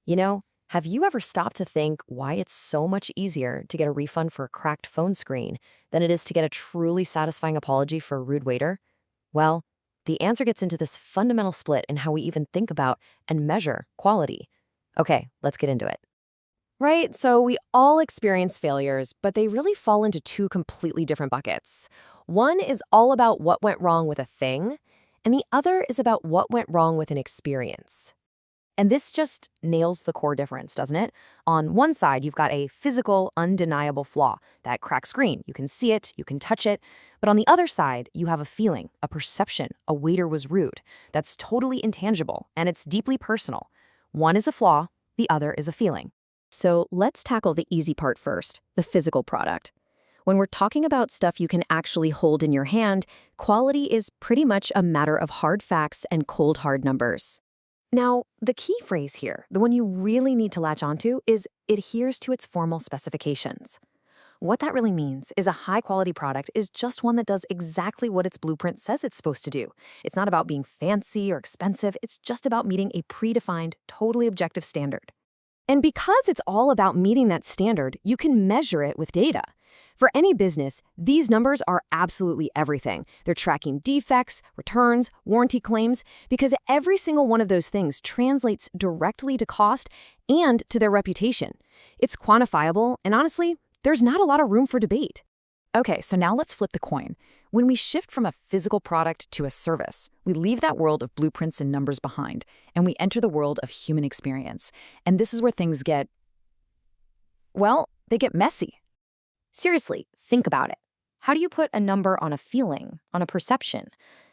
You know, have you ever stopped to think why it's so much easier to get a refund for a cracked phone screen than it is to get a truly satisfying apology for a rude waiter? Well, the answer gets into this fundamental split in how we even think about and measure quality. Okay, let's get into it. Right, so we all experience failures, but they really fall into two completely different buckets. One is all about what went wrong with a thing, and the other is about what went wrong with an experience. And this just nails the core difference, doesn't it? On one side, you've got a physical, undeniable flaw, that cracked screen. You can see it, you can touch it. But on the other side, you have a feeling, a perception, a waiter was rude. That's totally intangible, and it's deeply personal. One is a flaw, the other is a feeling. So let's tackle the easy part first, the physical product. When we're talking about stuff you can actually hold in your hand, quality is pretty much a matter of hard facts and cold hard numbers. Now, the key phrase here, the one you really need to latch onto, is adheres to its formal specifications. What that really means is a high-quality product is just one that does exactly what its blueprint says it's supposed to do. It's not about being fancy or expensive, it's just about meeting a predefined, totally objective standard. And because it's all about meeting that standard, you can measure it with data. For any business, these numbers are absolutely everything. They're tracking defects, returns, warranty claims, because every single one of those things translates directly to cost and to their reputation. It's quantifiable, and honestly, there's not a lot of room for debate. Okay, so now let's flip the coin. When we shift from a physical product to a service, we leave that world of blueprints and numbers behind, and we enter the world of human experience. And this is where things get, well, they get messy. Seriously, think about it. How do you put a number on a feeling, on a perception?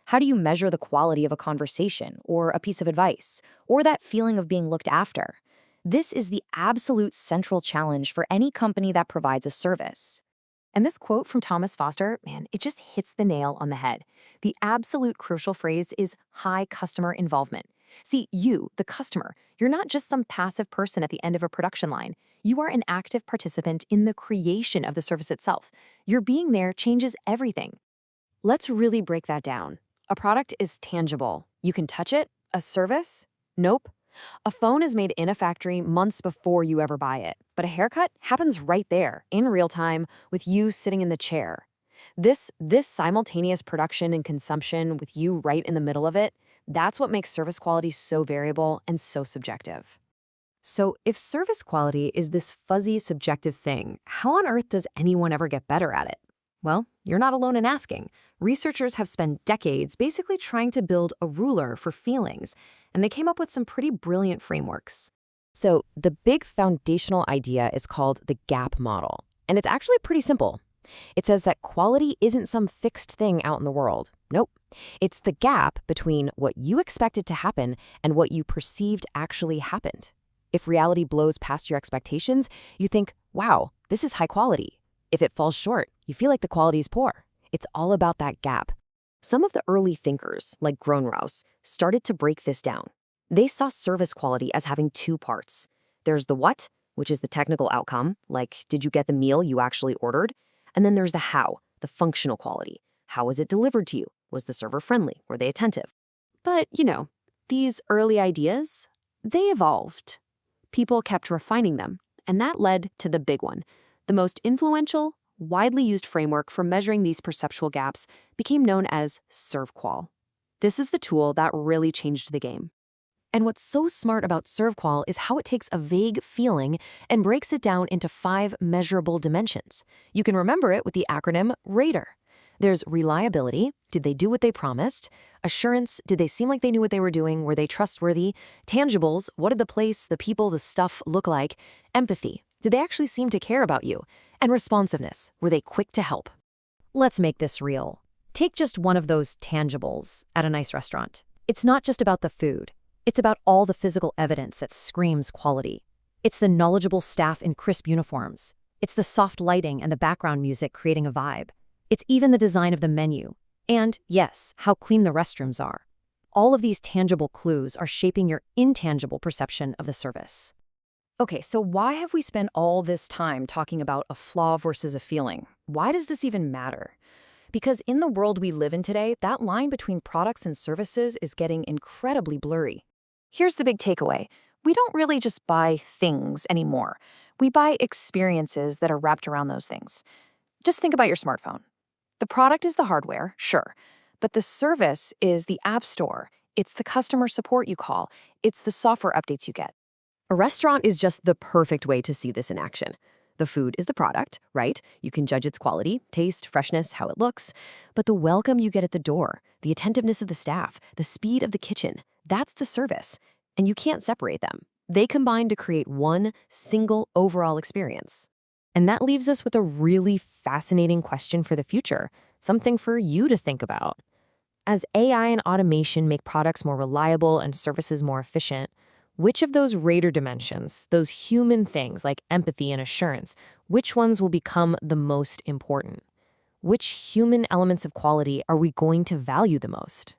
How do you measure the quality of a conversation or a piece of advice, or that feeling of being looked after? This is the absolute central challenge for any company that provides a service. And this quote from Thomas Foster, man, it just hits the nail on the head. The absolute crucial phrase is high customer involvement. See, you, the customer, you're not just some passive person at the end of a production line. You are an active participant in the creation of the service itself. Your being there changes everything. Let's really break that down. A product is tangible. You can touch it. A service? Nope. A phone is made in a factory months before you ever buy it, but a haircut happens right there, in real time, with you sitting in the chair. This simultaneous production and consumption with you right in the middle of it, that's what makes service quality so variable and so subjective. So if service quality is this fuzzy, subjective thing, how on earth does anyone ever get better at it? Well, you're not alone in asking. Researchers have spent decades basically trying to build a ruler for feelings, and they came up with some pretty brilliant frameworks. So the big foundational idea is called the Gap Model, and it's actually pretty simple. It says that quality isn't some fixed thing out in the world. Nope. It's the gap between what you expected to happen and what you perceived actually happened. If reality blows past your expectations, you think, wow, this is high quality. If it falls short, you feel like the quality is poor. It's all about that gap. Some of the early thinkers, like Grönraus, started to break this down. They saw service quality as having two parts. There's the what, which is the technical outcome, like did you get the meal you actually ordered? And then there's the how, the functional quality. How was it delivered to you? Was the server friendly? Were they attentive? But, these early ideas, they evolved. People kept refining them, and that led to the big one. The most influential, widely used framework for measuring these perceptual gaps became known as SERVQUAL. This is the tool that really changed the game. And what's so smart about SERVQUAL is how it takes a vague feeling and breaks it down into 5 measurable dimensions. You can remember it with the acronym RADAR. There's reliability, did they do what they promised? Assurance, did they seem like they knew what they were doing? Were they trustworthy? Tangibles, what did the place, the people, the stuff look like? Empathy, did they actually seem to care about you? And responsiveness, were they quick to help? Let's make this real. Take just one of those tangibles at a nice restaurant. It's not just about the food. It's about all the physical evidence that screams quality. It's the knowledgeable staff in crisp uniforms. It's the soft lighting and the background music creating a vibe. It's even the design of the menu. And, yes, how clean the restrooms are. All of these tangible clues are shaping your intangible perception of the service. Okay, so why have we spent all this time talking about a flaw versus a feeling? Why does this even matter? Because in the world we live in today, that line between products and services is getting incredibly blurry. Here's the big takeaway. We don't really just buy things anymore. We buy experiences that are wrapped around those things. Just think about your smartphone. The product is the hardware, sure, but the service is the app store. It's the customer support you call. It's the software updates you get. A restaurant is just the perfect way to see this in action. The food is the product, right? You can judge its quality, taste, freshness, how it looks. But the welcome you get at the door, the attentiveness of the staff, the speed of the kitchen, that's the service. And you can't separate them. They combine to create one single overall experience. And that leaves us with a really fascinating question for the future, something for you to think about. As AI and automation make products more reliable and services more efficient, which of those Raider dimensions, those human things like empathy and assurance, which ones will become the most important? Which human elements of quality are we going to value the most?